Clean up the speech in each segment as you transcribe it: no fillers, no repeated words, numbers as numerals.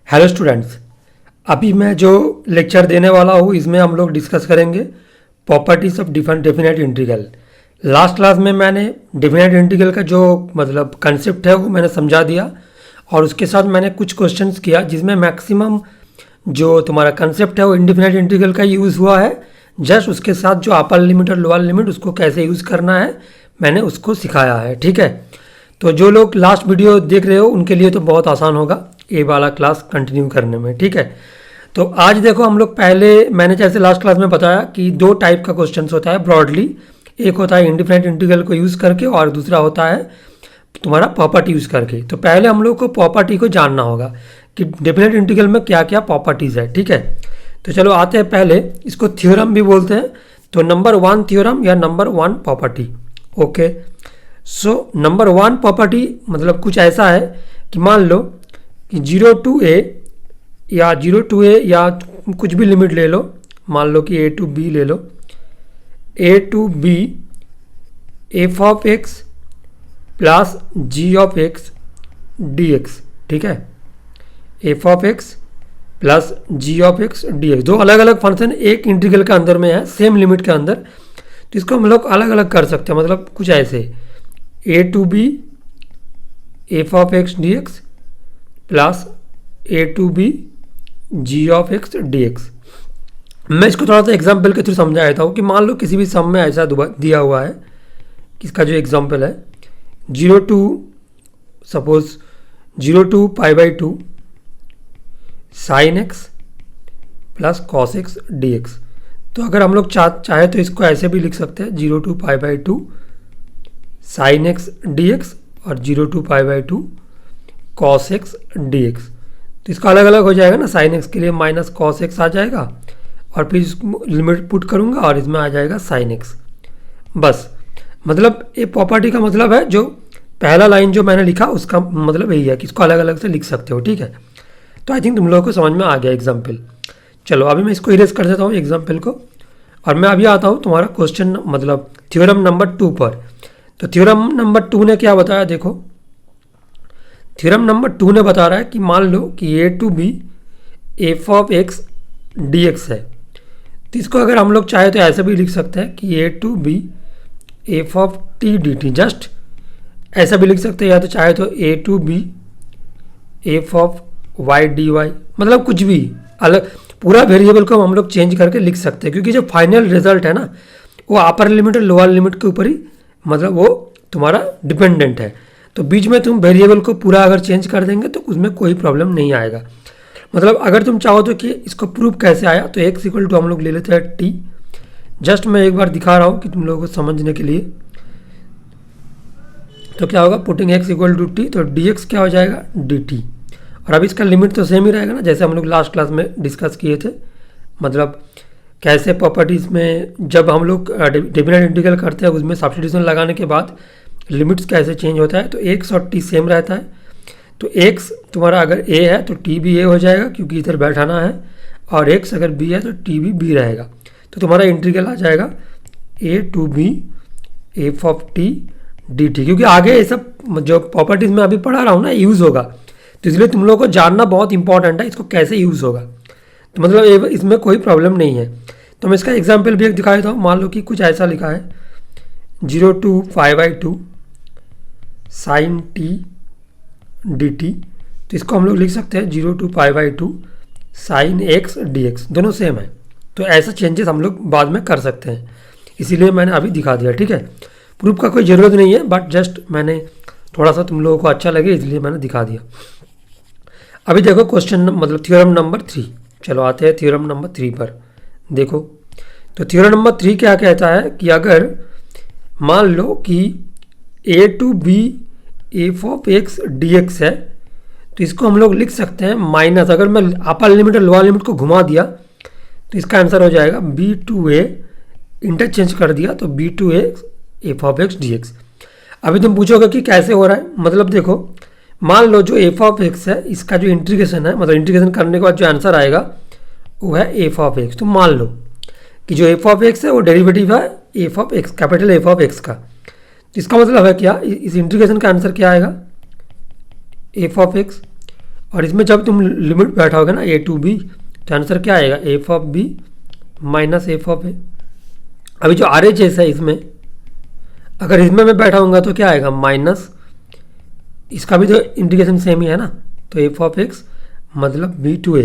Hello students, अभी मैं जो लेक्चर देने वाला हूँ इसमें हम लोग डिस्कस करेंगे properties of definite integral. Last class में मैंने डेफिनेट इंटीग्रल का जो कंसेप्ट है वो मैंने समझा दिया और उसके साथ मैंने कुछ क्वेश्चंस किया जिसमें मैक्सिमम जो तुम्हारा कंसेप्ट है वो इंडेफिनेट इंटीग्रल का यूज़ हुआ है। जस्ट उसके साथ जो अपर लिमिट और लोअर लिमिट उसको कैसे यूज़ करना है मैंने उसको सिखाया है। ठीक है, तो जो लोग लास्ट वीडियो देख रहे हो उनके लिए तो बहुत आसान होगा ये वाला क्लास कंटिन्यू करने में। ठीक है, तो आज देखो हम लोग पहले मैंने जैसे लास्ट क्लास में बताया कि दो टाइप का क्वेश्चन होता है ब्रॉडली। एक होता है इंडिफिनिट इंटीग्रल को यूज़ करके और दूसरा होता है तुम्हारा प्रॉपर्टी यूज़ करके। तो पहले हम लोग को प्रॉपर्टी को जानना होगा कि डेफिनेट इंटीग्रल में क्या क्या प्रॉपर्टीज़ है। ठीक है, तो चलो आते हैं, पहले इसको थ्योरम भी बोलते हैं। तो नंबर 1 थ्योरम या number 1 property. Okay, so number 1 property मतलब कुछ ऐसा है कि मान लो कि 0 to a या 0 to a या कुछ भी लिमिट ले लो, मान लो कि a to b ले लो, a to b f of x plus g of x dx। ठीक है, f of x plus g of x dx, दो अलग अलग फंक्शन एक इंटीग्रल के अंदर में है सेम लिमिट के अंदर। तो इसको हम लोग अलग अलग कर सकते हैं, मतलब कुछ ऐसे a to b f of x dx plus a to b g of x dx। मैं इसको थोड़ा सा एग्जाम्पल के थ्रू समझा देता हूँ कि मान लो किसी भी सम में ऐसा दिया हुआ है, इसका जो एग्जाम्पल है 0 to suppose 0 to π/2 sin x plus cos x dx। तो अगर हम लोग चाहे तो इसको ऐसे भी लिख सकते हैं 0 to π/2 sin x dx और 0 to π/2 cos x dx। तो इसका अलग अलग हो जाएगा ना, sin x के लिए माइनस cos x आ जाएगा और फिर इसको लिमिट पुट करूंगा और इसमें आ जाएगा sin x। बस मतलब ये प्रॉपर्टी का मतलब है, जो पहला लाइन जो मैंने लिखा उसका मतलब यही है कि इसको अलग अलग से लिख सकते हो। ठीक है, तो आई थिंक तुम लोगों को समझ में आ गया एग्जाम्पल। चलो अभी मैं इसको इरेज कर देता हूँ एग्जाम्पल को और मैं अभी आता हूँ तुम्हारा क्वेश्चन मतलब थ्योरम नंबर 2 पर। तो थ्योरम नंबर 2 ने क्या बताया, देखो थ्योरम नंबर 2 ने बता रहा है कि मान लो कि a to b f of x dx है। तो इसको अगर हम लोग चाहे तो ऐसे भी लिख सकते हैं कि a to b f of t dt, just ऐसा भी लिख सकते हैं, या तो चाहे तो a to b f of y dy, मतलब कुछ भी अलग पूरा वेरिएबल को हम लोग चेंज करके लिख सकते हैं, क्योंकि जो फाइनल रिजल्ट है ना वो अपर लिमिट और लोअर लिमिट के ऊपर ही मतलब वो तुम्हारा डिपेंडेंट है। तो बीच में तुम वेरिएबल को पूरा अगर चेंज कर देंगे तो उसमें कोई प्रॉब्लम नहीं आएगा। मतलब अगर तुम चाहो तो कि इसको प्रूफ कैसे आया, तो x इक्वल टू हम लोग ले लेते हैं t। जस्ट मैं एक बार दिखा रहा हूँ कि तुम लोगों को समझने के लिए। तो क्या होगा, putting x equal to t, तो dx क्या हो जाएगा dt। और अब इसका लिमिट तो सेम ही रहेगा ना, जैसे हम लोग लास्ट क्लास में डिस्कस किए थे। मतलब कैसे प्रॉपर्टीज़ में जब हम लोग डेफिनेट इंटीग्रल करते हैं उसमें सब्स्टिट्यूशन लगाने के बाद लिमिट्स कैसे चेंज होता है। तो x और t सेम रहता है। तो x तुम्हारा अगर a है तो t भी a हो जाएगा क्योंकि इधर बैठाना है, और x अगर b है तो t भी b रहेगा। तो तुम्हारा इंटीग्रल आ जाएगा a to b f of t dt, क्योंकि आगे ये सब जो प्रॉपर्टीज़ में अभी पढ़ा रहा हूँ ना यूज़ होगा, तो इसलिए तुम लोगों को जानना बहुत इंपॉर्टेंट है इसको कैसे यूज़ होगा। तो मतलब इसमें कोई प्रॉब्लम नहीं है। तो मैं इसका एग्जाम्पल भी एक दिखा देता हूँ। मान लो कि कुछ ऐसा लिखा है 0 to π/2 sin t dt। तो इसको हम लोग लिख सकते हैं 0 to π/2 sin x dx, दोनों सेम है। तो ऐसा चेंजेस हम लोग बाद में कर सकते हैं, इसीलिए मैंने अभी दिखा दिया। ठीक है, प्रूफ का कोई ज़रूरत नहीं है, बट जस्ट मैंने थोड़ा सा तुम लोगों को अच्छा लगे इसलिए मैंने दिखा दिया। अभी देखो क्वेश्चन मतलब थ्योरम नंबर 3। चलो आते हैं थ्योरम नंबर 3 पर। देखो तो थ्योरम नंबर 3 क्या कहता है कि अगर मान लो कि a to b f of x dx है, तो इसको हम लोग लिख सकते हैं माइनस, अगर मैं अपर लिमिट और लोअर लिमिट को घुमा दिया तो इसका आंसर हो जाएगा b to a, इंटरचेंज कर दिया तो b to a f of x dx। अभी तुम पूछोगे कि कैसे हो रहा है, मतलब देखो मान लो जो f of x है इसका जो इंटीग्रेशन है, मतलब इंटीग्रेशन करने के बाद जो आंसर आएगा वो है f of x। तो मान लो कि जो f of x है वो डेरिवेटिव है f of x, capital f of x का। तो इसका मतलब है क्या, इस इंटीग्रेशन का आंसर क्या आएगा f of x और इसमें जब तुम लिमिट बैठाओगे ना ए टू बी, तो आंसर क्या आएगा, F of B minus F of A. अभी जो आर एच एस है इसमें, अगर इसमें मैं बैठाऊंगा तो क्या आएगा, माइनस, इसका भी तो इंटीग्रेशन सेम ही है ना, तो एफ ऑफ एक्स मतलब बी टू ए,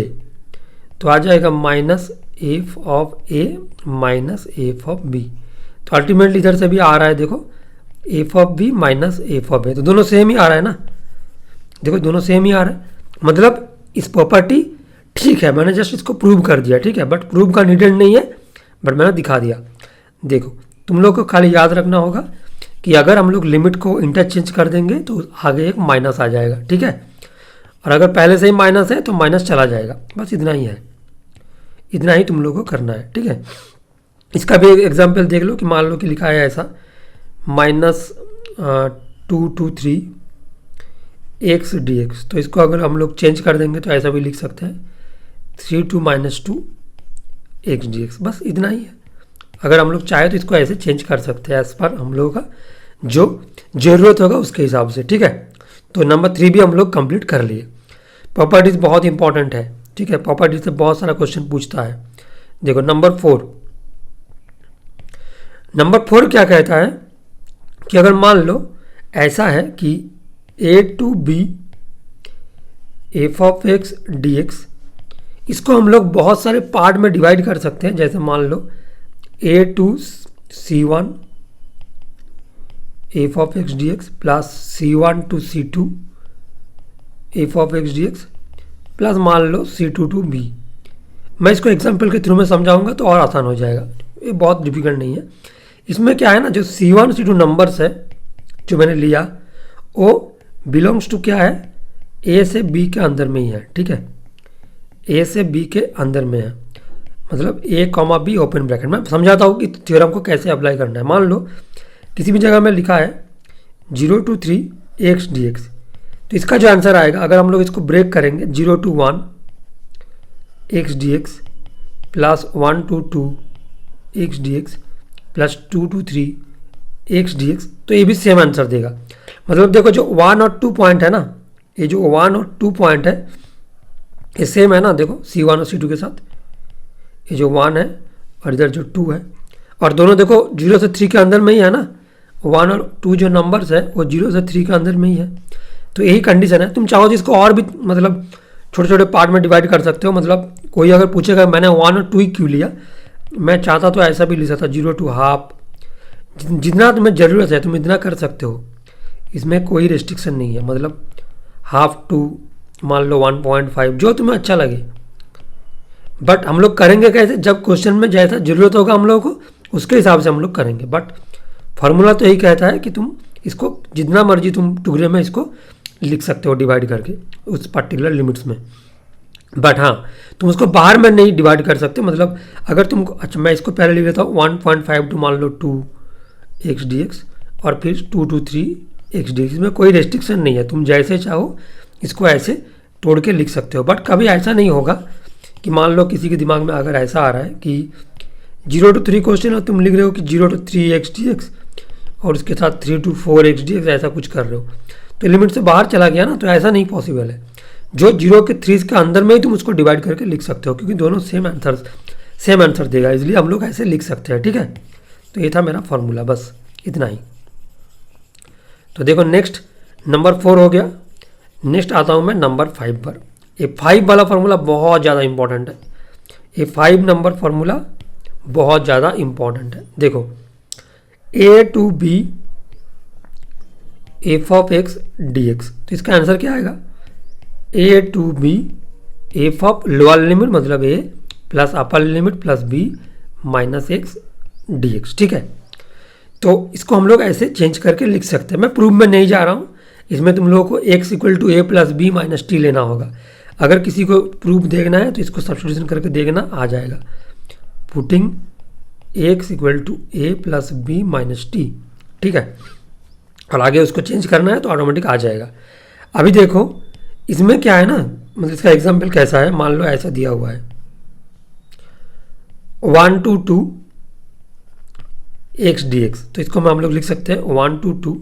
तो आ जाएगा minus F of A minus F of B. तो अल्टीमेटली इधर से भी आ रहा है, देखो F of B minus F of A, तो दोनों सेम ही आ रहा है ना, देखो दोनों सेम ही आ रहा है, मतलब इस प्रॉपर्टी ठीक है, मैंने जस्ट इसको प्रूव कर दिया, ठीक है, बट प्रूव का नीडेड नहीं है, बट मैंने दिखा दिया। देखो तुम लोग को खाली याद रखना होगा कि अगर हम लोग लिमिट को इंटरचेंज कर देंगे तो आगे एक माइनस आ जाएगा, ठीक है, और अगर पहले से ही माइनस है तो माइनस चला जाएगा, बस इतना ही है, इतना ही तुम लोग को करना है, ठीक है। इसका भी एक एग्जाम्पल देख लो कि मान लो कि लिखा है ऐसा माइनस 223 एक्स डी एक्स, तो इसको अगर हम लोग चेंज कर देंगे तो ऐसा भी लिख सकते हैं 3 माइनस 2 एक्स डी एक्स, बस इतना ही है। अगर हम लोग चाहे तो इसको ऐसे चेंज कर सकते हैं एज पर हम लोगों का जो ज़रूरत होगा उसके हिसाब से, ठीक है। तो नंबर 3 भी हम लोग कंप्लीट कर लिए। प्रॉपर्टीज़ बहुत इंपॉर्टेंट है, ठीक है, प्रॉपर्टीज से बहुत सारा क्वेश्चन पूछता है। देखो नंबर 4 क्या कहता है कि अगर मान लो ऐसा है कि A to B F of x D X, इसको हम लोग बहुत सारे पार्ट में डिवाइड कर सकते हैं, जैसे मान लो A to C one F of x D X plus C one to C two F of x D X plus मान लो सी टू टू बी। मैं इसको एग्जाम्पल के थ्रू में समझाऊंगा तो और आसान हो जाएगा, ये बहुत डिफिकल्ट नहीं है। इसमें क्या है ना, जो C1 C2 नंबर्स है जो मैंने लिया वो बिलोंग्स टू क्या है, ए से बी के अंदर में ही है, ठीक है, ए से बी के अंदर में है, मतलब ए कॉमा बी ओपन ब्रैकेट। मैं समझाता हूँ कि थ्योरम को कैसे अप्लाई करना है। मान लो किसी भी जगह में लिखा है 0 to 3 एक्स डी एक्स, तो इसका जो आंसर आएगा अगर हम लोग इसको ब्रेक करेंगे 0 to 1 x D X plus 1 to 2 x D X plus 2 to 3 x D X, तो ये भी सेम आंसर देगा। मतलब देखो जो 1 और 2 पॉइंट है ना, ये जो 1 और 2 पॉइंट है ये सेम है ना, देखो C1 और C2 के साथ, ये जो 1 है और इधर जो 2 है, और दोनों देखो 0 से 3 के अंदर में ही है ना, 1 और 2 जो नंबर्स है वो 0 से 3 के अंदर में ही है, तो यही कंडीशन है। तुम चाहो तो इसको और भी मतलब छोटे छोटे पार्ट में डिवाइड कर सकते हो। मतलब कोई अगर पूछेगा मैंने 1 और 2 ही क्यों लिया, मैं चाहता तो ऐसा भी ले सकता 0 to हाफ, जितना तुम्हें ज़रूरत है तुम इतना कर सकते हो, इसमें कोई रेस्ट्रिक्शन नहीं है। मतलब हाफ टू मान लो 1.5 जो तुम्हें अच्छा लगे, बट हम लोग करेंगे कैसे, जब क्वेश्चन में जैसा ज़रूरत होगा हम लोगों को उसके हिसाब से हम लोग करेंगे। बट फार्मूला तो यही कहता है कि तुम इसको जितना मर्जी तुम टुकड़े में इसको लिख सकते हो डिवाइड करके उस पर्टिकुलर लिमिट्स में, बट हाँ तुम उसको बाहर में नहीं डिवाइड कर सकते। मतलब अगर तुमको, अच्छा मैं इसको पहले लिख लेता हूँ 1.5 टू मान लो 2 एक्स डी एक्स और फिर 2 to 3 एक्स डी एक्स में कोई रेस्ट्रिक्शन नहीं है, तुम जैसे चाहो इसको ऐसे तोड़ के लिख सकते हो। बट कभी ऐसा नहीं होगा कि मान लो किसी के दिमाग में अगर ऐसा आ रहा है कि 0 to 3 क्वेश्चन और तुम लिख रहे हो कि 0 to 3 एक्स डी एक्स और उसके साथ 3 to 4 एक्स डी एक्स, ऐसा कुछ कर रहे हो तो लिमिट से बाहर चला गया ना, तो ऐसा नहीं पॉसिबल है। जो 0 के 3 के अंदर में ही तुम उसको डिवाइड करके लिख सकते हो, क्योंकि दोनों सेम आंसर देगा, इसलिए हम लोग ऐसे लिख सकते हैं, ठीक है। तो ये था मेरा फॉर्मूला, बस इतना ही। तो देखो नेक्स्ट नंबर 4 हो गया, नेक्स्ट आता हूँ मैं नंबर 5 पर। ये 5 वाला फार्मूला बहुत ज़्यादा इंपॉर्टेंट है, ये 5 नंबर फार्मूला बहुत ज़्यादा इंपॉर्टेंट है। देखो A to B F of x D X, तो इसका आंसर क्या आएगा, A to B F of lower limit मतलब A plus upper limit plus B minus X D x, ठीक है। तो इसको हम लोग ऐसे चेंज करके लिख सकते हैं। मैं प्रूफ में नहीं जा रहा हूँ, इसमें तुम लोगों को x equal to a plus B minus t लेना होगा। अगर किसी को प्रूफ देखना है तो इसको सब्स्टिट्यूशन करके देखना आ जाएगा, putting x equal to a plus B minus t, ठीक है, और आगे उसको चेंज करना है तो ऑटोमेटिक आ जाएगा। अभी देखो इसमें क्या है ना, मतलब इसका एग्जाम्पल कैसा है, मान लो ऐसा दिया हुआ है 1 to 2 एक्स डी एक्स, तो इसको हम लोग लिख सकते हैं 1 to 2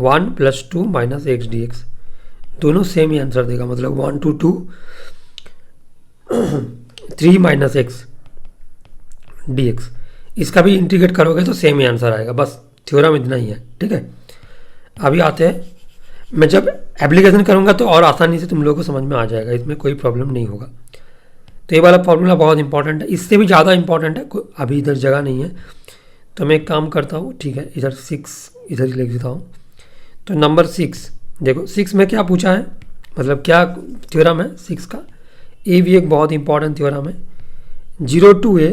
1 + 2 - एक्स डी एक्स। दोनों सेम ही आंसर देगा, मतलब 1 to 2 3 minus X D x, इसका भी इंटीग्रेट करोगे तो सेम ही आंसर आएगा। बस थ्योरम इतना ही है, ठीक है। अभी आते हैं, मैं जब एप्लीकेशन करूँगा तो और आसानी से तुम लोगों को समझ में आ जाएगा, इसमें कोई प्रॉब्लम नहीं होगा। तो ये वाला फॉर्मूला बहुत इंपॉर्टेंट है, इससे भी ज़्यादा इंपॉर्टेंट है, अभी इधर जगह नहीं है तो मैं एक काम करता हूँ, ठीक है, इधर 6 इधर ही लिख देता हूँ। तो नंबर 6 देखो, 6 में क्या पूछा है, मतलब क्या थ्योरम है 6 का, ये भी एक बहुत इंपॉर्टेंट थ्योरम है। 0 to a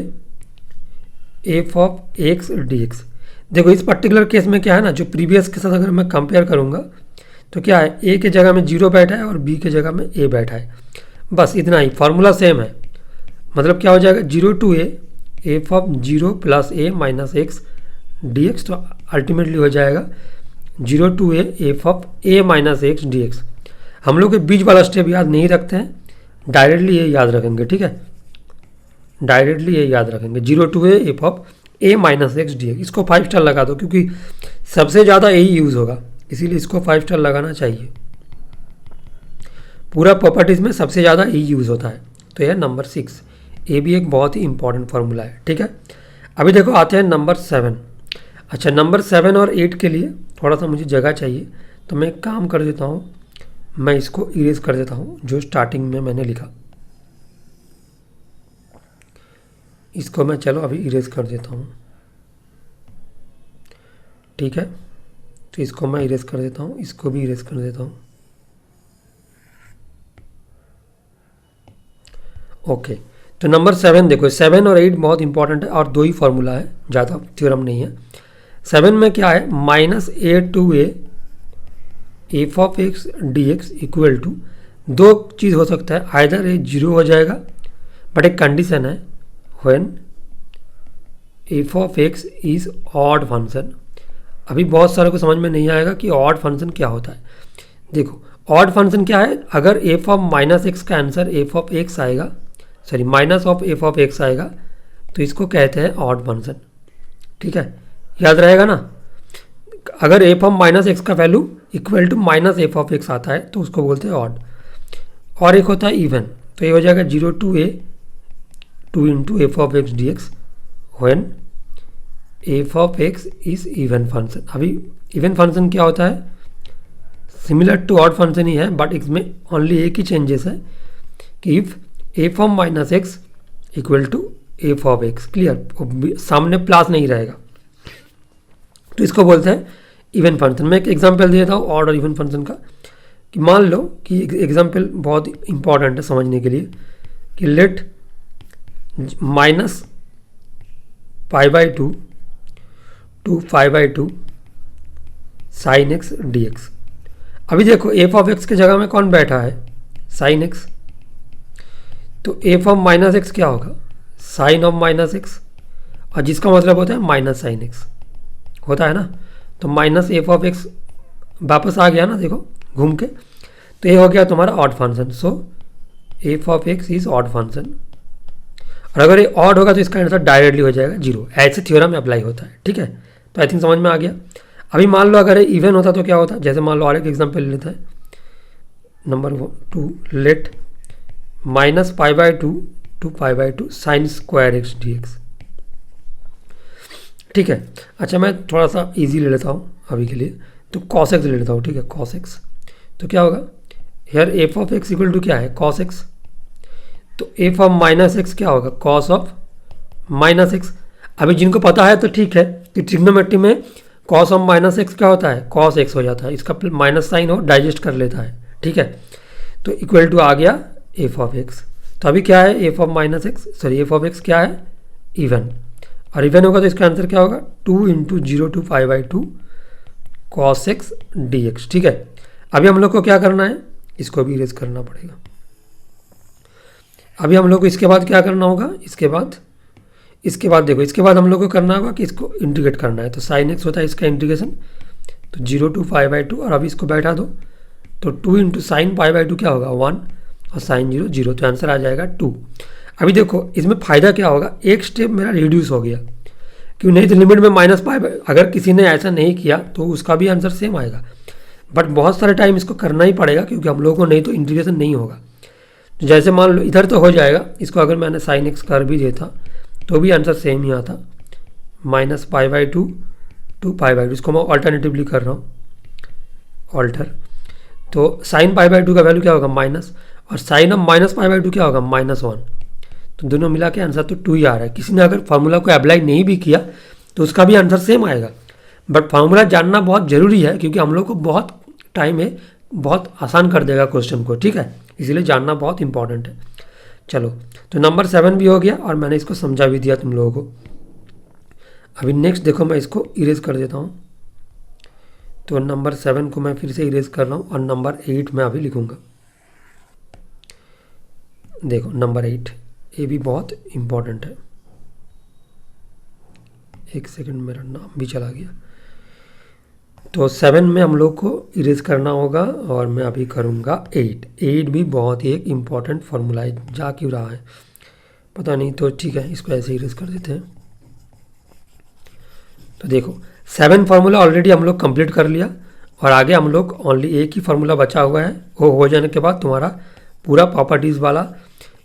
F of x D x. देखो इस पर्टिकुलर केस में क्या है ना, जो प्रीवियस के साथ अगर मैं कंपेयर करूँगा तो क्या है, ए के जगह में 0 बैठा है और बी के जगह में ए बैठा है, बस इतना ही, फार्मूला सेम है। मतलब क्या हो जाएगा, 0 to a F of 0 plus A minus X D X, तो अल्टीमेटली हो जाएगा 0 to a F of A minus X D x. हम लोग के बीच वाला स्टेप याद नहीं रखते हैं, डायरेक्टली ये याद रखेंगे, ठीक है, डायरेक्टली ये याद रखेंगे, 0 to a F of A minus X D X. इसको 5 स्टार लगा दो क्योंकि सबसे ज़्यादा यही यूज़ होगा, इसीलिए इसको 5 स्टार लगाना चाहिए। पूरा प्रॉपर्टीज़ में सबसे ज़्यादा यही यूज़ होता है। तो यह नंबर 6, ये भी एक बहुत ही इंपॉर्टेंट फार्मूला है, ठीक है। अभी देखो आते हैं नंबर 7। अच्छा, नंबर 7 और 8 के लिए थोड़ा सा मुझे जगह चाहिए, तो मैं एक काम कर देता हूँ, मैं इसको इरेज कर देता हूँ जो स्टार्टिंग में मैंने लिखा, इसको मैं चलो अभी इरेज कर देता हूँ, ठीक है। तो इसको मैं इरेज कर देता हूँ, इसको भी इरेज कर देता हूँ, ओके। तो नंबर 7 देखो, 7 और 8 बहुत इंपॉर्टेंट है और दो ही फार्मूला है, ज़्यादा थ्योरम नहीं है। 7 में क्या है, minus a to a f of x D x equal to, दो चीज़ हो सकता है, आइदर ए 0 हो जाएगा, बट एक कंडीशन है, when f of x is odd function. अभी बहुत सारे को समझ में नहीं आएगा कि ऑड फंक्शन क्या होता है। देखो ऑड फंक्शन क्या है, अगर एफ ऑफ माइनस एक्स का आंसर एफ ऑफ एक्स आएगा, sorry minus of f of x आएगा, तो इसको कहते हैं ऑड फंक्शन, ठीक है, याद रहेगा ना। अगर एफ ऑफ माइनस एक्स का value equal to minus F of x आता है तो उसको बोलते हैं ऑड। और एक होता है इवन, तो ये हो जाएगा 0 to a 2 into f of x D x when f of x is even function. अभी इवन फंक्शन क्या होता है, सिमिलर टू ऑड फंक्शन ही है, बट इसमें ओनली एक ही चेंजेस है कि if f of minus x equal to F of x, clear, सामने प्लस नहीं रहेगा, तो इसको बोलते हैं इवन फंक्शन। मैं एक एग्जांपल दे देता हूँ ऑड और इवन फंक्शन का, कि मान लो कि एग्जांपल बहुत इंपॉर्टेंट है समझने के लिए, कि let minus pi by two to pi by two sine x D x. अभी देखो एफ ऑफ एक्स की जगह में कौन बैठा है, साइन एक्स, तो एफ ऑफ माइनस एक्स क्या होगा, साइन ऑफ माइनस एक्स, और जिसका मतलब होता है माइनस साइन एक्स होता है ना, तो माइनस एफ ऑफ एक्स वापस आ गया ना, देखो घूम के, तो ये हो गया तुम्हारा odd function. So F of x is odd function, और अगर ये ऑड होगा तो इसका आंसर डायरेक्टली हो जाएगा 0। ऐसे थ्योरम में अप्लाई होता है, ठीक है। तो आई थिंक समझ में आ गया। अभी मान लो अगर ये इवन होता तो क्या होता, जैसे मान लो और एक एग्जाम्पल लेता है, number 2, let minus pi by two to pi by two sine square x D x, ठीक है। अच्छा, मैं थोड़ा सा इजी ले लेता हूँ अभी के लिए, तो कॉस एक्स ले लेता हूँ, ठीक है, कॉस एक्स। तो क्या होगा, here f of x equal to क्या है, कॉस एक्स, तो एफ ऑफ माइनस एक्स क्या होगा, कॉस ऑफ माइनस एक्स। अभी जिनको पता है तो ठीक है कि ट्रिग्नोमेट्री में कॉस ऑफ माइनस एक्स क्या होता है, कॉस एक्स हो जाता है, इसका माइनस साइन हो डाइजेस्ट कर लेता है, ठीक है। तो इक्वल टू आ गया एफ ऑफ एक्स। तो अभी क्या है, F of minus x, sorry F of x क्या है, इवन, और इवन होगा तो इसका आंसर क्या होगा, 2 into 0 to pi by to cos x D x, ठीक है। अभी हम लोग को क्या करना है, इसको भी इरेज करना पड़ेगा। अभी हम लोग को इसके बाद क्या करना होगा, इसके बाद देखो, इसके बाद हम लोग को करना होगा कि इसको इंटीग्रेट करना है। तो साइन एक्स होता है इसका इंटीग्रेशन, तो 0 to पाई बाई टू, और अभी इसको बैठा दो, तो 2 into sine pi by two क्या होगा 1, और साइन 0 0, तो आंसर आ जाएगा 2। अभी देखो इसमें फ़ायदा क्या होगा, एक स्टेप मेरा रिड्यूस हो गया, क्यों नहीं तो लिमिट में माइनस पाई, अगर किसी ने ऐसा नहीं किया तो उसका भी आंसर सेम आएगा। बट बहुत सारे टाइम इसको करना ही पड़ेगा क्योंकि हम लोगों को नहीं तो इंटीग्रेशन नहीं होगा। तो जैसे मान लो इधर तो हो जाएगा, इसको अगर मैंने साइन एक्स कर भी देता तो भी आंसर सेम ही आता, minus pi by two to pi by two. इसको मैं ऑल्टरनेटिवली कर रहा हूँ, ऑल्टर। तो साइन पाई बाई टू का वैल्यू क्या होगा माइनस, और sine of minus pi by two क्या होगा -1। तो दोनों मिला के आंसर तो 2 ही आ रहा है। किसी ने अगर फार्मूला को अप्लाई नहीं भी किया तो उसका भी आंसर सेम आएगा। बट फार्मूला जानना बहुत ज़रूरी है क्योंकि हम लोग को बहुत टाइम में बहुत आसान कर देगा क्वेश्चन को, ठीक है, इसीलिए जानना बहुत इंपॉर्टेंट है। चलो, तो नंबर 7 भी हो गया और मैंने इसको समझा भी दिया तुम लोगों को। अभी नेक्स्ट देखो, मैं इसको इरेज कर देता हूँ। तो नंबर 7 को मैं फिर से इरेज कर रहा हूँ और नंबर 8 मैं अभी लिखूँगा। देखो नंबर 8, ये भी बहुत इम्पॉर्टेंट है। एक सेकंड, मेरा नाम भी चला गया। तो 7 में हम लोग को इरेज करना होगा और मैं अभी करूँगा 8 भी बहुत ही एक इम्पॉर्टेंट फार्मूला है, जा क्यों रहा है पता नहीं। तो ठीक है, इसको ऐसे इरेज कर देते हैं। तो देखो 7 फार्मूला ऑलरेडी हम लोग कंप्लीट कर लिया और आगे हम लोग ओनली एक ही फार्मूला बचा हुआ है। वो हो जाने के बाद तुम्हारा पूरा प्रॉपर्टीज़ वाला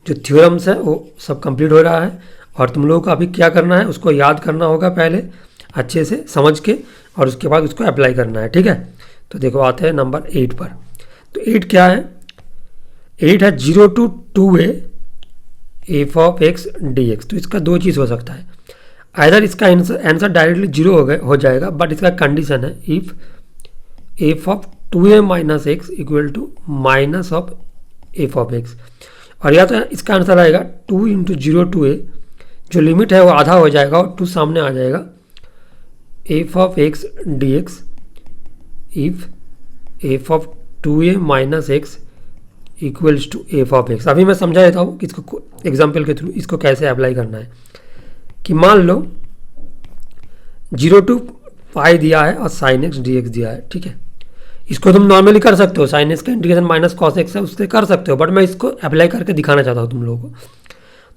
जो थ्योरम्स है वो सब कंप्लीट हो रहा है। और तुम लोगों को अभी क्या करना है, उसको याद करना होगा पहले अच्छे से समझ के, और उसके बाद उसको अप्लाई करना है, ठीक है। तो देखो आते हैं नंबर 8 पर। तो 8 क्या है, 8 है 0 to 2a F of x D X. तो इसका दो चीज़ हो सकता है, आइदर इसका आंसर डायरेक्टली 0 हो जाएगा, बट इसका कंडीशन है if f of 2a minus x equal to minus of f of x, और या तो इसका आंसर आएगा 2 इंटू 0 to a, जो लिमिट है वो आधा हो जाएगा और 2 सामने आ जाएगा, f of x D x if f of 2a minus x equals to F of x. अभी मैं समझा देता हूँ कि इसको एग्जाम्पल के थ्रू इसको कैसे अप्लाई करना है। कि मान लो 0 to पाई दिया है और साइन एक्स डी एक्स दिया है, ठीक है। इसको तुम नॉर्मली कर सकते हो, साइन एक्स का इंटीग्रेशन माइनस कॉस एक्स है उससे कर सकते हो, बट मैं इसको अप्लाई करके दिखाना चाहता हूँ तुम लोगों को।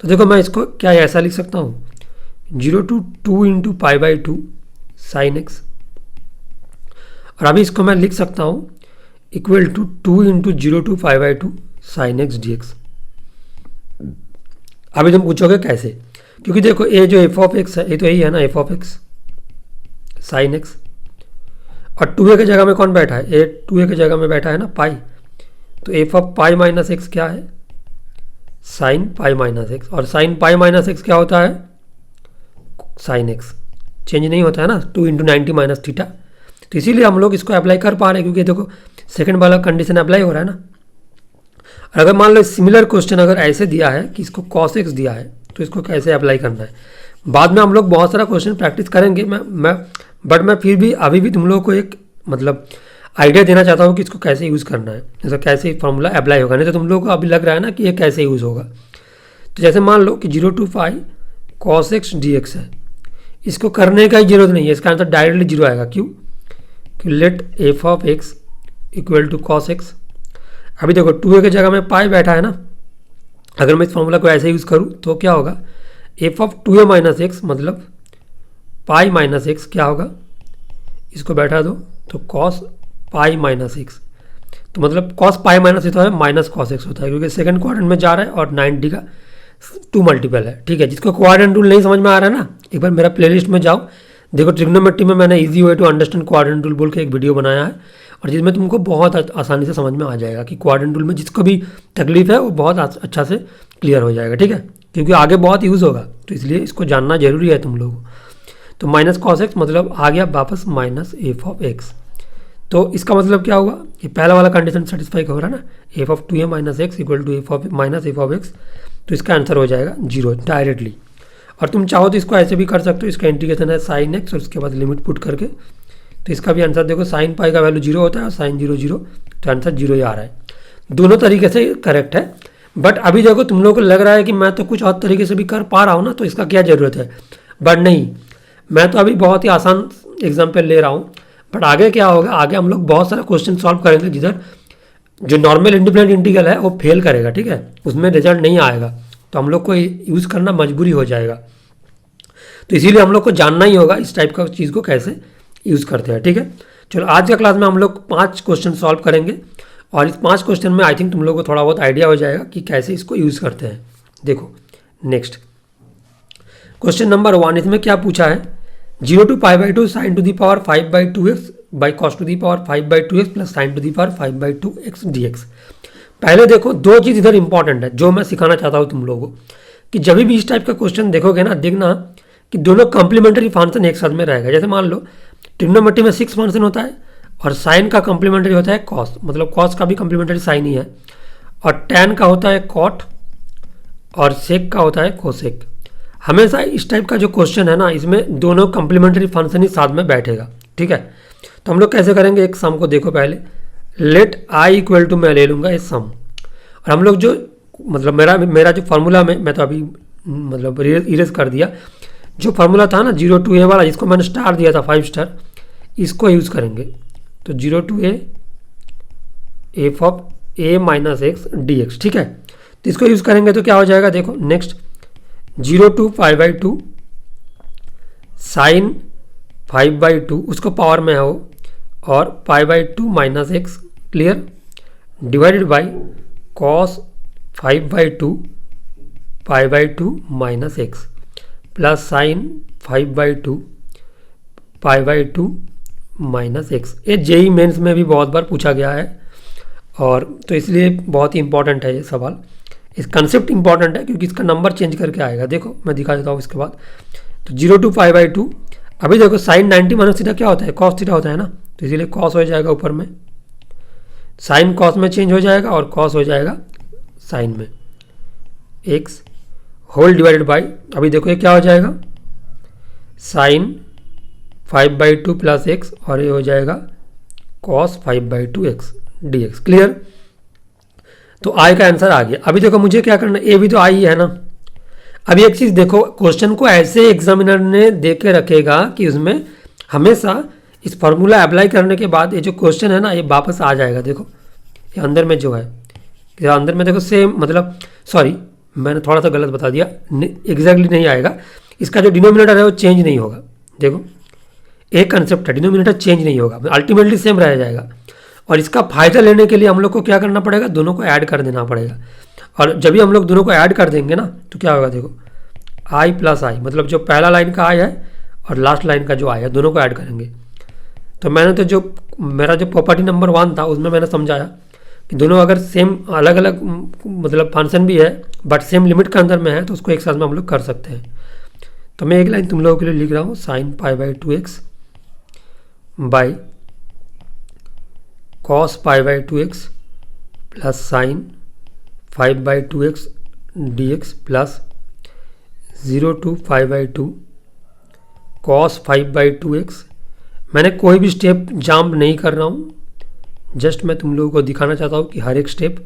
तो देखो मैं इसको क्या ऐसा लिख सकता हूँ, 0 to 2 into pi by two sine x, और अभी इसको मैं लिख सकता हूँ equal to 2 into 0 to pi by two sine x D x. अभी तुम पूछोगे कैसे, क्योंकि देखो ये जो एफ ऑफ एक्स है ये तो यही है ना, f of x sign x, और 2a के जगह में कौन बैठा है, ये 2a के जगह में बैठा है ना पाई। तो F of pi minus x क्या है, साइन पाई माइनस एक्स, और साइन पाई माइनस एक्स क्या होता है, साइन एक्स, चेंज नहीं होता है ना, 2 इंटू 90 माइनस थीटा। तो इसीलिए हम लोग इसको अप्लाई कर पा रहे हैं, क्योंकि देखो सेकंड वाला कंडीशन अप्लाई हो रहा है ना। और अगर मान लो सिमिलर क्वेश्चन अगर ऐसे दिया है कि इसको कॉस एक्स दिया है, तो इसको कैसे अप्लाई करना है, बाद में हम लोग बहुत सारा क्वेश्चन प्रैक्टिस करेंगे। बट मैं फिर भी अभी भी तुम लोगों को एक मतलब आइडिया देना चाहता हूँ कि इसको कैसे यूज़ करना है, जैसे कैसे फार्मूला अप्लाई होगा। नहीं तो तुम लोगों को अभी लग रहा है ना कि ये कैसे यूज़ होगा। तो जैसे मान लो कि 0 to pi cos x D x है, इसको करने का ही जरूरत नहीं है, इसका आंसर डायरेक्टली 0 आएगा। क्यों, कि let f of x equal to cos x. अभी देखो 2a की जगह में पाई बैठा है ना, अगर मैं इस फॉर्मूला को ऐसे यूज़ करूँ तो क्या होगा, F of 2a minus x मतलब पाई माइनस एक्स क्या होगा, इसको बैठा दो तो कॉस पाई माइनस एक्स। तो मतलब कॉस पाई माइनस होता है माइनस कॉस एक्स होता है, क्योंकि सेकंड क्वाड्रेंट में जा रहा है और 90 का 2 मल्टीपल है, ठीक है। जिसको क्वाड्रेंट रूल नहीं समझ में आ रहा है ना, एक बार मेरा प्लेलिस्ट में जाओ, देखो ट्रिग्नोमेट्री में मैंने easy way to understand quadrant rule बोल के एक वीडियो बनाया है, और जिसमें तुमको बहुत आसानी से समझ में आ जाएगा कि क्वाड्रेंट रूल में जिसको भी तकलीफ है वो बहुत अच्छा से क्लियर हो जाएगा, ठीक है, क्योंकि आगे बहुत यूज़ होगा। तो इसलिए इसको जानना जरूरी है तुम लोगों को। तो माइनस कॉस एक्स मतलब आ गया वापस माइनस एफ ऑफ एक्स। तो इसका मतलब क्या होगा, ये पहला वाला कंडीशन सेटिस्फाई हो रहा है ना, f of 2a minus x equal to F of minus F of x. तो इसका आंसर हो जाएगा 0 डायरेक्टली। और तुम चाहो तो इसको ऐसे भी कर सकते हो, इसका इंटीग्रेशन है साइन एक्स और उसके बाद लिमिट पुट करके। तो इसका भी आंसर देखो, साइन पाई का वैल्यू 0 होता है और साइन 0 0, तो आंसर 0 ही आ रहा है। दोनों तरीके से करेक्ट है। बट अभी देखो तुम लोगों को लग रहा है कि मैं तो कुछ और तरीके से भी कर पा रहा हूँ ना, तो इसका क्या ज़रूरत है, बट नहीं, मैं तो अभी बहुत ही आसान एग्जाम्पल ले रहा हूँ। बट आगे क्या होगा, आगे हम लोग बहुत सारा क्वेश्चन सॉल्व करेंगे जिधर जो नॉर्मल इंडिपेंडेंट इंटीग्रल है वो फेल करेगा, ठीक है, उसमें रिजल्ट नहीं आएगा, तो हम लोग को यूज़ करना मजबूरी हो जाएगा। तो इसीलिए हम लोग को जानना ही होगा इस टाइप का चीज़ को कैसे यूज़ करते हैं, ठीक है। चलो आज का क्लास में हम लोग 5 क्वेश्चन सॉल्व करेंगे और इस 5 क्वेश्चन में आई थिंक तुम लोगों को थोड़ा बहुत आइडिया हो जाएगा कि कैसे इसको यूज़ करते हैं। देखो नेक्स्ट क्वेश्चन नंबर 1, इसमें क्या पूछा है, 0 to π/2 sin to the power 5/2x by cos to the power 5/2x plus sin to the power 5/2x dx। पहले देखो दो चीज़ इधर इंपॉर्टेंट है जो मैं सिखाना चाहता हूँ तुम लोगों को, कि जब भी इस टाइप का क्वेश्चन देखोगे ना, देखना कि दोनों कॉम्प्लीमेंट्री फंक्शन एक साथ में रहेगा। जैसे मान लो ट्रिग्नोमेट्री में 6 फंक्शन होता है और साइन का कॉम्प्लीमेंट्री होता है कॉस, मतलब कॉस का भी कॉम्प्लीमेंट्री साइन ही है, और टैन का होता है कॉट और सेक का होता है कोसेक। हमेशा इस टाइप का जो क्वेश्चन है ना, इसमें दोनों कॉम्प्लीमेंट्री फंक्शन ही साथ में बैठेगा। ठीक है, तो हम लोग कैसे करेंगे, एक सम को देखो पहले, लेट आई इक्वल टू, मैं ले लूँगा ये सम, और हम लोग जो मतलब मेरा जो फार्मूला में मैं तो अभी मतलब इरेज कर दिया, जो फार्मूला था ना 0 to a वाला, जिसको मैंने स्टार दिया था 5 स्टार, इसको यूज़ करेंगे। तो 0 to a f of a minus X D x. ठीक है, तो इसको यूज़ करेंगे तो क्या हो जाएगा, देखो नेक्स्ट 0 to π/2 साइन 5/2, उसको पावर में हो, और π/2 minus X, clear, divided by cos 5/2 π/2 minus X plus sine 5/2 π/2 minus X. ये जेई मेंस में भी बहुत बार पूछा गया है, और तो इसलिए बहुत ही इंपॉर्टेंट है ये सवाल। इस कंसेप्ट इंपॉर्टेंट है क्योंकि इसका नंबर चेंज करके आएगा। देखो मैं दिखा देता हूँ इसके बाद। तो 0 to π/2, अभी देखो साइन 90 माइनस थीटा क्या होता है, कॉस थीटा होता है ना, तो इसीलिए कॉस हो जाएगा ऊपर में, साइन कॉस में चेंज हो जाएगा और कॉस हो जाएगा साइन में, एक्स होल डिवाइडेड बाई, अभी देखो ये क्या हो जाएगा, साइन 5/2 प्लस एक्स, और ये हो जाएगा cos 5/2 x D x. Clear, तो आई का आंसर आ गया। अभी देखो मुझे क्या करना है, ए भी तो आई है ना। अभी एक चीज़ देखो, क्वेश्चन को ऐसे एग्जामिनर ने दे के रखेगा कि उसमें हमेशा इस फॉर्मूला अप्लाई करने के बाद ये जो क्वेश्चन है ना, ये वापस आ जाएगा। देखो ये अंदर में जो है, अंदर में देखो सेम, मतलब सॉरी मैंने थोड़ा सा गलत बता दिया, एग्जैक्टली नहीं आएगा। इसका जो डिनोमिनेटर है वो चेंज नहीं होगा। देखो एक कंसेप्ट है, डिनोमिनेटर चेंज नहीं होगा, अल्टीमेटली सेम रह जाएगा। और इसका फायदा लेने के लिए हम लोग को क्या करना पड़ेगा, दोनों को ऐड कर देना पड़ेगा। और जब भी हम लोग दोनों को ऐड कर देंगे ना, तो क्या होगा, देखो आई प्लस आई, मतलब जो पहला लाइन का आई है और लास्ट लाइन का जो आई है, दोनों को ऐड करेंगे। तो मैंने तो जो मेरा जो प्रॉपर्टी नंबर 1 था उसमें मैंने समझाया कि दोनों अगर सेम अलग अलग मतलब फंक्शन भी है बट सेम लिमिट के अंदर में है, तो उसको एक साथ में हम लोग कर सकते हैं। तो मैं एक लाइन तुम लोगों के लिए लिख रहा हूँ, sine π/2x by cos π/2x plus sine 5/2x dx plus 0 to π/2 cos 5/2x। मैंने कोई भी स्टेप जंप नहीं कर रहा हूँ, जस्ट मैं तुम लोगों को दिखाना चाहता हूँ कि हर एक स्टेप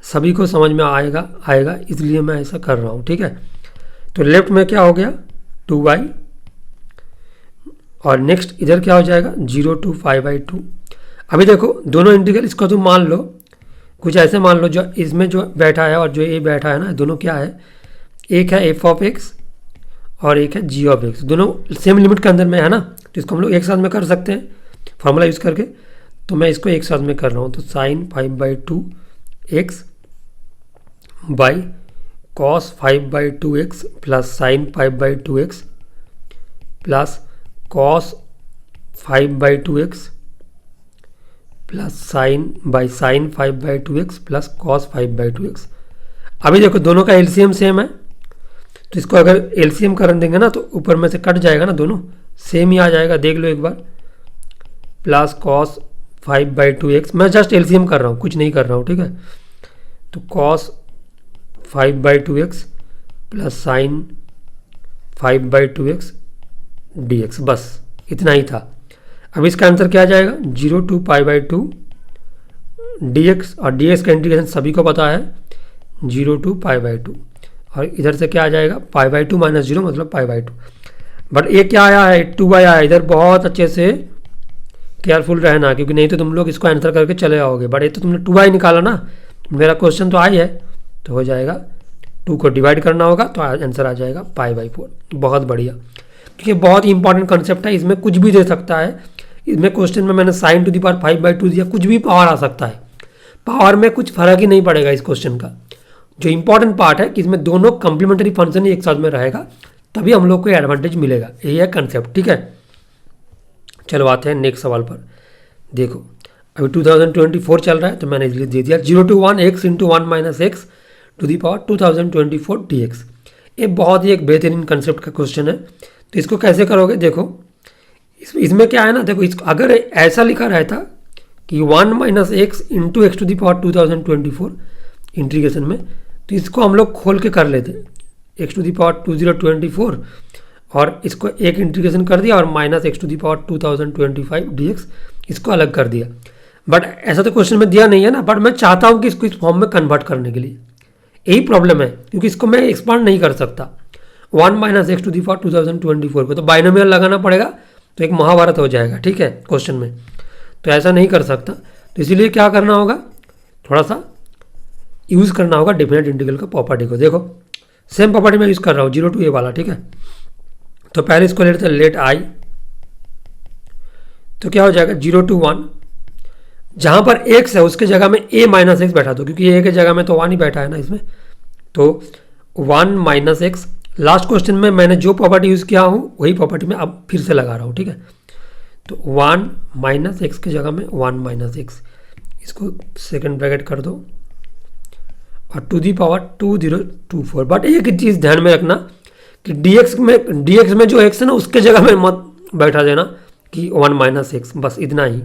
सभी को समझ में आएगा, इसलिए मैं ऐसा कर रहा हूँ। ठीक है, तो लेफ्ट में क्या हो गया 2y, और नेक्स्ट इधर क्या हो जाएगा 0 to π/2। अभी देखो दोनों इंटीग्रल, इसको तुम मान लो कुछ ऐसे मान लो, जो इसमें जो बैठा है और जो ये बैठा है ना, दोनों क्या है, एक है f ऑफ x और एक है g ऑफ x, दोनों सेम लिमिट के अंदर में है ना, तो इसको हम लोग एक साथ में कर सकते हैं फॉर्मूला यूज़ करके। तो मैं इसको एक साथ में कर रहा हूँ, तो sine 5/2x by cos 5/2x plus sine 5/2x plus cos 5/2x plus sine by sine 5/2x plus cos 5/2x। अभी देखो दोनों का एलसीएम सेम है, तो इसको अगर एलसीएम कर देंगे ना, तो ऊपर में से कट जाएगा ना, दोनों सेम ही आ जाएगा, देख लो एक बार, प्लस कॉस 5/2x, मैं जस्ट एलसीएम कर रहा हूँ, कुछ नहीं कर रहा हूँ। ठीक है, तो cos 5/2x plus sine 5/2x dx, बस इतना ही था। अब इसका आंसर क्या आ जाएगा, 0 to π/2 dx, और dx का इंटीग्रेशन सभी को पता है 0 to π/2, और इधर से क्या आ जाएगा π/2 माइनस 0 मतलब π/2। बट ये क्या आया है 2y आया है, इधर बहुत अच्छे से केयरफुल रहना, क्योंकि नहीं तो तुम लोग इसको आंसर करके चले आओगे। बट ये तो तुमने 2y निकाला ना, मेरा क्वेश्चन तो आई है, तो हो जाएगा 2 को डिवाइड करना होगा, तो आंसर आ जाएगा π/4। बहुत बढ़िया, क्योंकि बहुत ही इंपॉर्टेंट कंसेप्ट है, इसमें कुछ भी दे सकता है, इसमें क्वेश्चन में मैंने साइन टू दी पावर 5/2 दिया, कुछ भी पावर आ सकता है, पावर में कुछ फर्क ही नहीं पड़ेगा इस क्वेश्चन का। जो इंपॉर्टेंट पार्ट है कि इसमें दोनों कॉम्प्लीमेंट्री फंक्शन ही एक साथ में रहेगा, तभी हम लोग को एडवांटेज मिलेगा, यही है कंसेप्ट, ठीक है। चलो आते हैं नेक्स्ट सवाल पर। देखो अभी 2024 चल रहा है, तो मैंने इसलिए दे दिया 0 to 1 x into 1 - x to the power 2024 dx। ये बहुत ही एक बेहतरीन कंसेप्ट का क्वेश्चन है। तो इसको कैसे करोगे, देखो इसमें क्या है ना, देखो इसको अगर ऐसा लिखा रहता कि 1 - x into x to the power 2024 integration में, तो इसको हम लोग खोल के कर लेते, x टू दी पावर 2024 और इसको एक इंटीग्रेशन कर दिया और minus x to the power 2025 dx इसको अलग कर दिया। बट ऐसा तो क्वेश्चन में दिया नहीं है ना, बट मैं चाहता हूँ कि इसको इस फॉर्म में कन्वर्ट करने के लिए, यही प्रॉब्लम है, क्योंकि इसको मैं एक्सपांड नहीं कर सकता 1 - x टू दी पावर 2024 को, तो बाइनोमियल लगाना पड़ेगा, तो एक महाभारत हो जाएगा, ठीक है क्वेश्चन में, तो ऐसा नहीं कर सकता। तो इसीलिए क्या करना होगा, थोड़ा सा यूज़ करना होगा डेफिनेट इंटीग्रल का प्रॉपर्टी को। देखो सेम प्रॉपर्टी मैं यूज़ कर रहा हूँ 0 to a वाला, ठीक है। तो पहले इसको ले लेते हैं लेट आई, तो क्या हो जाएगा 0 to 1, जहाँ पर x है उसके जगह में a - x बैठा दो, क्योंकि a के जगह में तो 1 ही बैठा है ना इसमें, तो 1 - x। लास्ट क्वेश्चन में मैंने जो प्रॉपर्टी यूज़ किया हूँ वही प्रॉपर्टी मैं अब फिर से लगा रहा हूँ, ठीक है। तो 1 - x की जगह में 1 - x, इसको सेकंड ब्रैकेट कर दो और टू दी पावर 2024। बट एक चीज़ ध्यान में रखना कि dx में जो x है ना उसके जगह में मत बैठा देना कि 1 - x, बस इतना ही,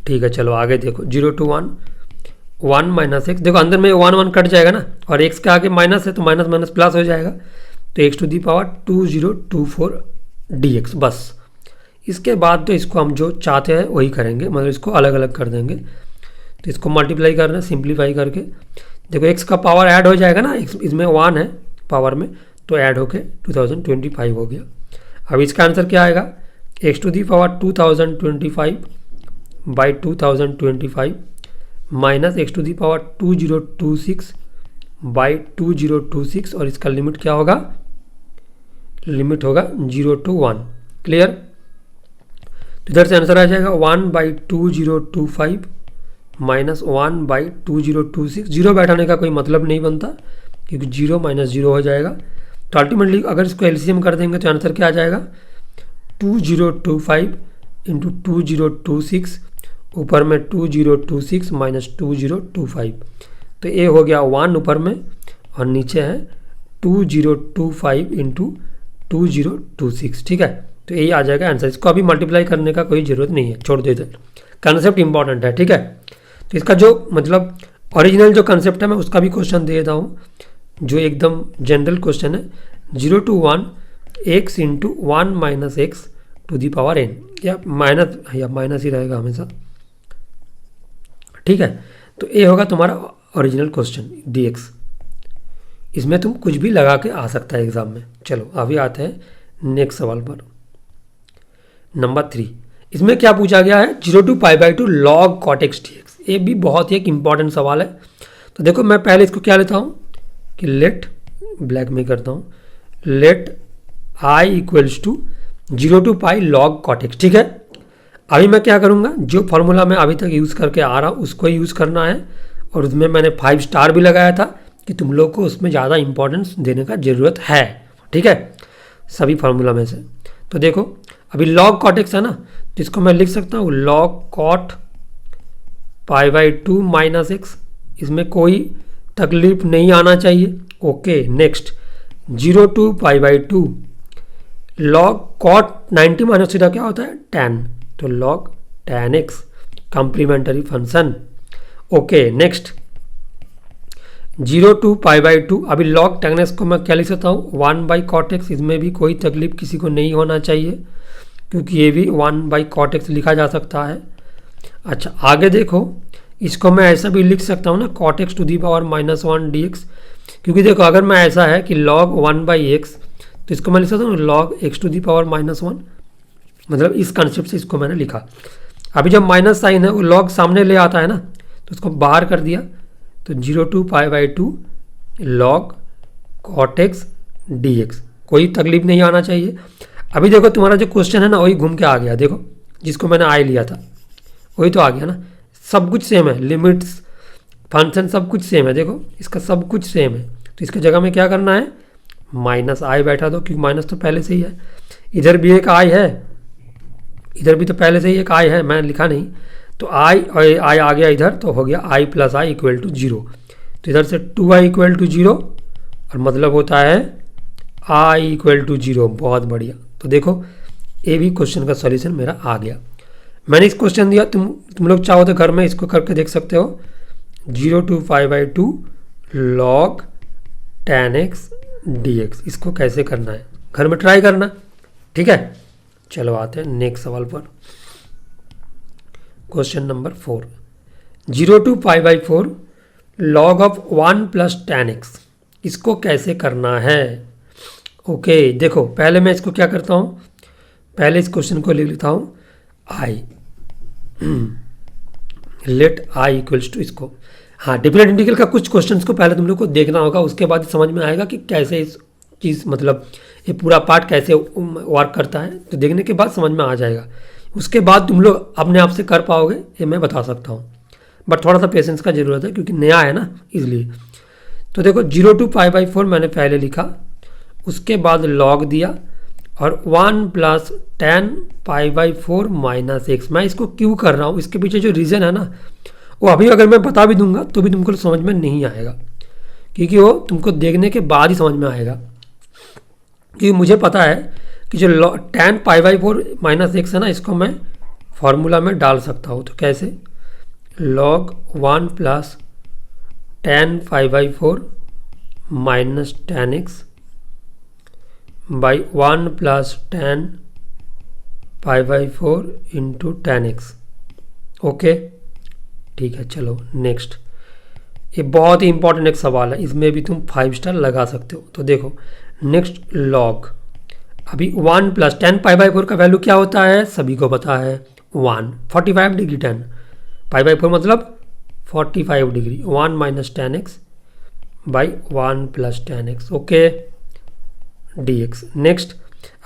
ठीक है। चलो आगे देखो 0 to 1 1 - x, देखो अंदर में 1 1 कट जाएगा ना, और x के आगे माइनस है तो माइनस माइनस प्लस हो जाएगा, तो x to the power 2024 dx, बस। इसके बाद तो इसको हम जो चाहते हैं वही करेंगे, मतलब इसको अलग अलग कर देंगे। तो इसको मल्टीप्लाई करना है सिंप्लीफाई करके, देखो x का पावर ऐड हो जाएगा ना, x इसमें 1 है पावर में, तो ऐड होके 2025 हो गया। अब इसका आंसर क्या आएगा, x to the power 2025 by 2025 minus x to the power 2026 by 2026, और इसका लिमिट क्या होगा, लिमिट होगा 0 to 1, क्लियर। तो इधर से आंसर आ जाएगा 1/2025 माइनस 1/2026। जीरो बैठाने का कोई मतलब नहीं बनता, क्योंकि 0 - 0 हो जाएगा। तो अल्टीमेटली अगर इसको एलसीएम कर देंगे तो आंसर क्या आ जाएगा, 2025 इंटू 2026, ऊपर में 2026 माइनस 2025, तो ये हो गया 1 ऊपर में और नीचे है 2025 इंटू 2026, ठीक है। तो यही आ जाएगा आंसर। इसको अभी मल्टीप्लाई करने का कोई ज़रूरत नहीं है, छोड़ देते, कंसेप्ट इंपॉर्टेंट है, ठीक है। तो इसका जो मतलब ओरिजिनल जो कंसेप्ट है मैं उसका भी क्वेश्चन दे देता हूँ, जो एकदम जनरल क्वेश्चन है, 0 to 1 x into 1 - x to the power n, या माइनस ही रहेगा हमेशा, ठीक है। तो ये होगा तुम्हारा ओरिजिनल क्वेश्चन dx। इसमें तुम कुछ भी लगा के आ सकता है एग्जाम में। चलो अभी आते हैं नेक्स्ट सवाल पर, नंबर 3। इसमें क्या पूछा गया है, 0 to π/2 log cot x dx। ये भी बहुत ही एक इंपॉर्टेंट सवाल है। तो देखो मैं पहले इसको क्या लेता हूँ कि लेट, ब्लैक में करता हूँ, let i equals to 0 to π log cot x, ठीक है। अभी मैं क्या करूँगा, जो फॉर्मूला मैं अभी तक यूज़ करके आ रहा हूँ उसको यूज़ करना है, और उसमें मैंने 5 स्टार भी लगाया था कि तुम लोग को उसमें ज़्यादा इंपॉर्टेंस देने का ज़रूरत है, ठीक है, सभी फार्मूला में से। तो देखो अभी log cot x है ना, तो इसको मैं लिख सकता हूँ log cot π/2 माइनस x, इसमें कोई तकलीफ नहीं आना चाहिए। Okay next 0 to π/2 log cot 90 minus theta क्या होता है, tan, तो log tan x complementary function. Okay next 0 to π/2, अभी log tan x को मैं क्या लिख सकता हूँ 1/cot x, इसमें भी कोई तकलीफ किसी को नहीं होना चाहिए, क्योंकि ये भी 1/cot x लिखा जा सकता है। अच्छा आगे देखो, इसको मैं ऐसा भी लिख सकता हूँ ना cot x to the power -1 dx, क्योंकि देखो अगर मैं ऐसा है कि log 1/x, तो इसको मैं लिख सकता हूँ log x to the power -1, मतलब इस कंसेप्ट से इसको मैंने लिखा। अभी जब माइनस साइन है वो log सामने ले आता है ना, तो इसको बाहर कर दिया, तो 0 to π/2 log cot x dx, कोई तकलीफ नहीं आना चाहिए। अभी देखो तुम्हारा जो क्वेश्चन है ना वही घूम के आ गया, देखो जिसको मैंने आई लिया था वही तो आ गया ना। सब कुछ सेम है, लिमिट्स फंक्शन सब कुछ सेम है, देखो इसका सब कुछ सेम है। तो इसके जगह में क्या करना है, माइनस आई बैठा दो, क्योंकि माइनस तो पहले से ही है। इधर भी एक आई है, इधर भी तो पहले से ही एक आई है, मैं लिखा नहीं। तो आई और आई आ गया इधर, तो हो गया आई प्लस आई इक्वल टू 0। तो इधर से 2i इक्वल टू 0 और मतलब होता है आई इक्वल टू 0। बहुत बढ़िया। तो देखो ये भी क्वेश्चन का सॉल्यूशन मेरा आ गया। मैंने इस क्वेश्चन दिया, तुम लोग चाहो तो घर में इसको करके देख सकते हो। 0 to 5/2 log tan x dx, इसको कैसे करना है घर में ट्राई करना, ठीक है। चलो आते हैं नेक्स्ट सवाल पर। Question number 4, 0 to 5/4 log of 1 plus tan x, इसको कैसे करना है। ओके देखो पहले मैं इसको क्या करता हूँ, पहले इस क्वेश्चन को लिख लेता हूँ आई, लेट आई इक्वल्स टू इसको। हाँ डिफरेंट इंटीग्रल का कुछ क्वेश्चंस को पहले तुम लोग को देखना होगा, उसके बाद समझ में आएगा कि कैसे इस चीज़ मतलब ये पूरा पार्ट कैसे वर्क करता है। तो देखने के बाद समझ में आ जाएगा, उसके बाद तुम लोग अपने आप से कर पाओगे, ये मैं बता सकता हूँ। बट थोड़ा सा पेशेंस का ज़रूरत है क्योंकि नया है ना इसलिए। तो देखो 0 to 5/4 मैंने पहले लिखा, उसके बाद लॉग दिया और 1 प्लस tan π/4 माइनस एक्स। मैं इसको क्यों कर रहा हूँ, इसके पीछे जो रीज़न है ना वो अभी अगर मैं बता भी दूंगा तो भी तुमको समझ में नहीं आएगा, क्योंकि वो तुमको देखने के बाद ही समझ में आएगा। क्योंकि मुझे पता है कि जो tan π/4 माइनस एक्स है ना, इसको मैं फार्मूला में डाल सकता हूँ। तो कैसे, log 1 plus tan π/4 minus tan x by 1 plus tan π/4 into tan x। Okay ठीक है, चलो नेक्स्ट। ये बहुत ही इंपॉर्टेंट एक सवाल है, इसमें भी तुम 5 स्टार लगा सकते हो। तो देखो नेक्स्ट लॉग, अभी 1 प्लस tan π/4 का वैल्यू क्या होता है सभी को पता है 1, 45 डिग्री tan π/4 मतलब 45 degree, 1 minus tan x by 1 plus tan x। Okay dx। Next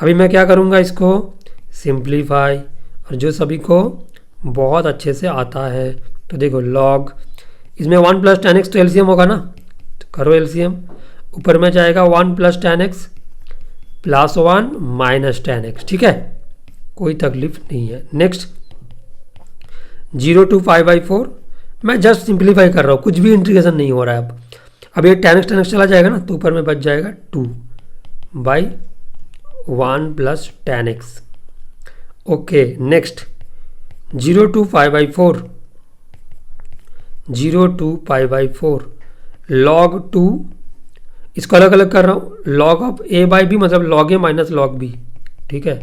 अभी मैं क्या करूँगा, इसको सिंप्लीफाई, और जो सभी को बहुत अच्छे से आता है। तो देखो लॉग, इसमें 1 प्लस tan x तो एलसीएम होगा ना, तो करो एलसीएम। ऊपर में जाएगा 1 plus tan x plus 1 minus tan x, ठीक है, कोई तकलीफ नहीं है। नेक्स्ट 0 to 5/4 मैं जस्ट सिंप्लीफाई कर रहा हूँ, कुछ भी इंटीग्रेशन नहीं हो रहा है। अब ये tan x चला जाएगा ना, तो ऊपर में बच जाएगा 2 by 1 plus tan x। Okay next 0 to 5/4, 0 to π/4 log 2, इसको अलग अलग कर रहा हूँ, log ऑफ a/b मतलब log a minus log b, ठीक है,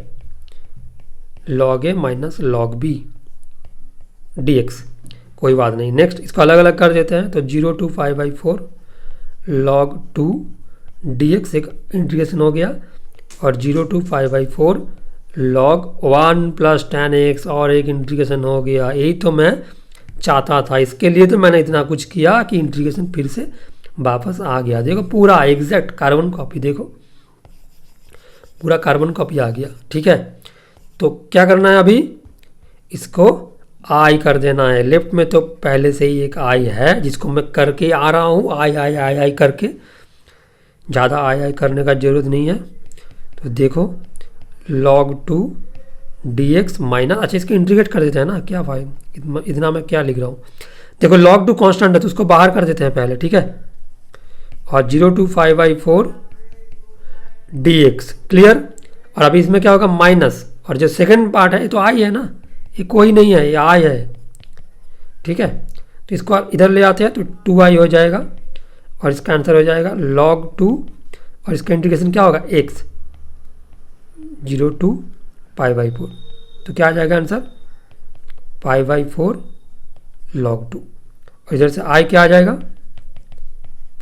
log a minus log b dx, कोई बात नहीं। नेक्स्ट इसको अलग अलग कर देते हैं, तो 0 to 5/4 log 2 dx एक इंटीग्रेशन हो गया, और 0 to 5/4 log 1 plus tan x और एक इंटीग्रेशन हो गया। यही तो मैं चाहता था, इसके लिए तो मैंने इतना कुछ किया कि इंटीग्रेशन फिर से वापस आ गया। देखो पूरा एग्जैक्ट कार्बन कॉपी, देखो पूरा कार्बन कॉपी आ गया, ठीक है। तो क्या करना है, अभी इसको आई कर देना है। लेफ्ट में तो पहले से ही एक आई है जिसको मैं करके आ रहा हूँ, आई आई आई आई करके, ज़्यादा आई आई करने का ज़रूरत नहीं है। तो देखो log 2 dx माइनस, अच्छा इसको इंटीग्रेट कर देते हैं ना, क्या भाई इतना मैं क्या लिख रहा हूँ। देखो log 2 कांस्टेंट है तो उसको बाहर कर देते हैं पहले, ठीक है। और 0 to 5/4 dx क्लियर। और अभी इसमें क्या होगा माइनस, और जो सेकंड पार्ट है ये तो आई है ना, ये कोई नहीं है, ये आई है, ठीक है। तो इसको आप इधर ले आते हैं तो 2i हो जाएगा, और इसका आंसर हो जाएगा log 2, और इसका इंटीग्रेशन क्या होगा x, 0 to π/4। तो क्या आ जाएगा आंसर π/4 log 2, और इधर से i क्या आ जाएगा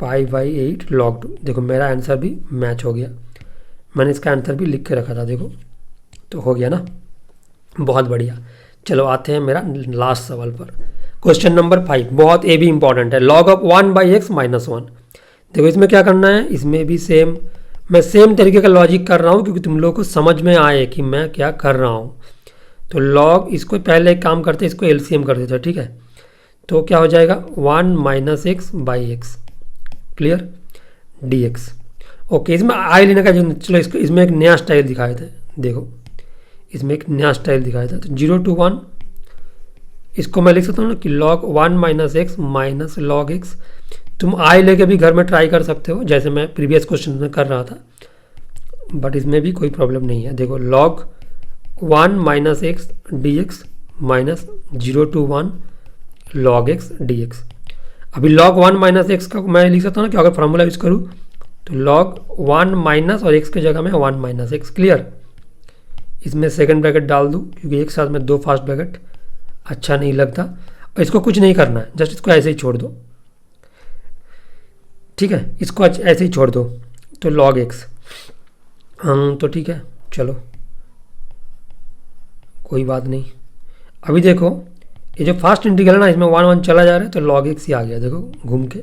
π/8 log 2। देखो मेरा आंसर भी मैच हो गया, मैंने इसका आंसर भी लिख के रखा था, देखो तो हो गया ना, बहुत बढ़िया। चलो आते हैं मेरा लास्ट सवाल पर, क्वेश्चन नंबर 5, बहुत ये भी इंपॉर्टेंट है। log ऑफ 1/x - 1, देखो इसमें क्या करना है, इसमें भी सेम मैं सेम तरीके का लॉजिक कर रहा हूँ क्योंकि तुम लोगों को समझ में आए कि मैं क्या कर रहा हूँ। तो लॉग इसको पहले एक काम करते, इसको एलसीएम कर देते, ठीक है। तो क्या हो जाएगा 1 minus x by x, clear, D x. Okay, इसमें आई लेने का जो, चलो इसको इसमें एक नया स्टाइल दिखाए थे, देखो इसमें एक नया स्टाइल दिखाया था। तो 0 to 1 इसको मैं लिख सकता हूँ ना कि log 1 minus x minus log x. तुम आई लेके भी घर में ट्राई कर सकते हो जैसे मैं प्रीवियस क्वेश्चन में कर रहा था, बट इसमें भी कोई प्रॉब्लम नहीं है। देखो log 1 minus X D x minus 0 to 1 log x dx। अभी log 1 माइनस एक्स का मैं लिख सकता हूँ ना कि अगर फॉर्मूला यूज करूँ तो log 1 माइनस और x की जगह में 1 माइनस एक्स, क्लियर। इसमें सेकंड ब्रैकेट डाल दूँ क्योंकि एक साथ में दो फास्ट ब्रैकेट अच्छा नहीं लगता। और इसको कुछ नहीं करना है, जस्ट इसको ऐसे ही छोड़ दो, ठीक है, इसको ऐसे ही छोड़ दो। तो log x, तो ठीक है, चलो कोई बात नहीं। अभी देखो ये जो फास्ट इंटीग्रल है ना, इसमें 1 1 चला जा रहा है तो log x ही आ गया, देखो घूम के।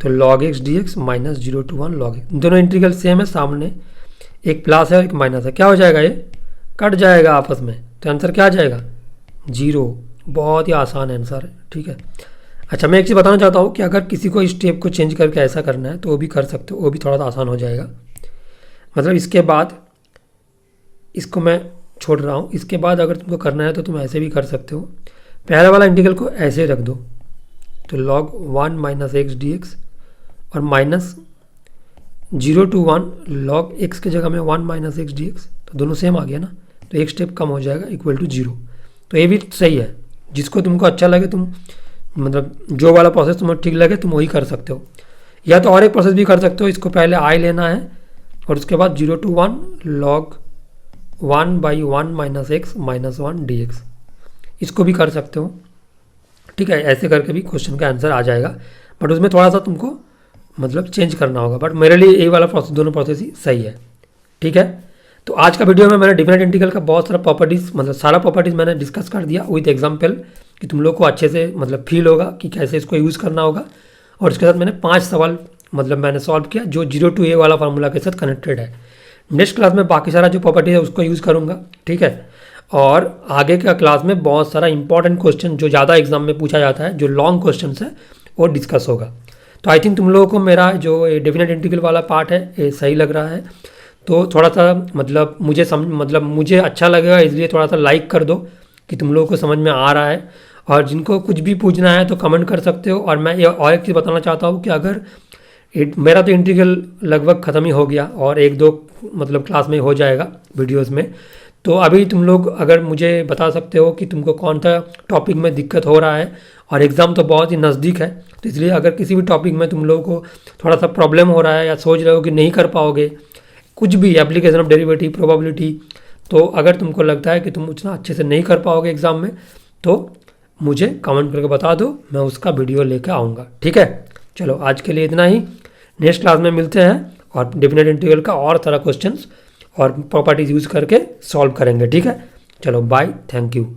तो log x dx minus 0 to 1 log x, दोनों इंटीग्रल सेम है, सामने एक प्लस है और एक माइनस है, क्या हो जाएगा, ये कट जाएगा आपस में, तो आंसर क्या आ जाएगा 0। बहुत ही आसान आंसर है, ठीक है। अच्छा, मैं एक चीज़ बताना चाहता हूँ कि अगर किसी को इस स्टेप को चेंज करके ऐसा करना है तो वो भी कर सकते हो, वो भी थोड़ा सा आसान हो जाएगा। मतलब इसके बाद इसको मैं छोड़ रहा हूँ, इसके बाद अगर तुमको करना है तो तुम ऐसे भी कर सकते हो। पहले वाला इंटीग्रल को ऐसे रख दो, तो log 1 minus X D x और माइनस 0 to 1 log x की जगह में 1 माइनस एक्स डी एक्स, तो दोनों सेम आ गया ना, तो एक स्टेप कम हो जाएगा इक्वल टू 0। तो ये भी सही है, जिसको तुमको अच्छा लगे तुम, मतलब जो वाला प्रोसेस तुम्हें ठीक लगे तुम वही कर सकते हो। या तो और एक प्रोसेस भी कर सकते हो, इसको पहले आई लेना है और उसके बाद 0 to 1 log 1 by 1 minus x minus 1 D X, इसको भी कर सकते हो, ठीक है। ऐसे करके भी क्वेश्चन का आंसर आ जाएगा, बट उसमें थोड़ा सा तुमको मतलब चेंज करना होगा, बट मेरे लिए यही वाला प्रोसेस, दोनों प्रोसेस ही सही है, ठीक है। तो आज का वीडियो में मैंने डिफरेंट इंटीग्रल का बहुत सारा प्रॉपर्टीज़, मतलब सारा प्रॉपर्टीज़ मैंने डिस्कस कर दिया विद एग्जाम्पल, कि तुम लोग को अच्छे से मतलब फील होगा कि कैसे इसको यूज़ करना होगा। और उसके साथ मैंने 5 सवाल मतलब मैंने सॉल्व किया जो 0 to a वाला फार्मूला के साथ कनेक्टेड है। नेक्स्ट क्लास में बाकी सारा जो प्रॉपर्टी है उसको यूज़ करूँगा, ठीक है। और आगे का क्लास में बहुत सारा इंपॉर्टेंट क्वेश्चन जो ज़्यादा एग्जाम में पूछा जाता है, जो लॉन्ग क्वेश्चन है, वो डिस्कस होगा। तो आई थिंक तुम लोगों को मेरा जो डेफिनेट इंटीग्रल वाला पार्ट है ये सही लग रहा है। तो थोड़ा सा मतलब मुझे अच्छा लगेगा, इसलिए थोड़ा सा लाइक कर दो कि तुम लोगों को समझ में आ रहा है। और जिनको कुछ भी पूछना है तो कमेंट कर सकते हो। और मैं ये और एक चीज़ बताना चाहता हूँ कि अगर मेरा तो इंटीग्रल लगभग ख़त्म ही हो गया और 1-2 मतलब क्लास में हो जाएगा वीडियोस में। तो अभी तुम लोग अगर मुझे बता सकते हो कि तुमको कौन सा टॉपिक में दिक्कत हो रहा है, और एग्ज़ाम तो बहुत ही नज़दीक है, तो इसलिए अगर किसी भी टॉपिक में तुम लोगों को थोड़ा सा प्रॉब्लम हो रहा है या सोच रहे हो कि नहीं कर पाओगे, कुछ भी एप्लीकेशन ऑफ डेरिवेटिव, प्रोबेबिलिटी, तो अगर तुमको लगता है कि तुम उतना अच्छे से नहीं कर पाओगे एग्ज़ाम में, तो मुझे कमेंट करके बता दो, मैं उसका वीडियो लेकर आऊँगा, ठीक है। चलो आज के लिए इतना ही, नेक्स्ट क्लास में मिलते हैं और डेफिनेट इंटीग्रल का और सारा क्वेश्चंस और प्रॉपर्टीज यूज़ करके सॉल्व करेंगे, ठीक है। चलो बाय, थैंक यू।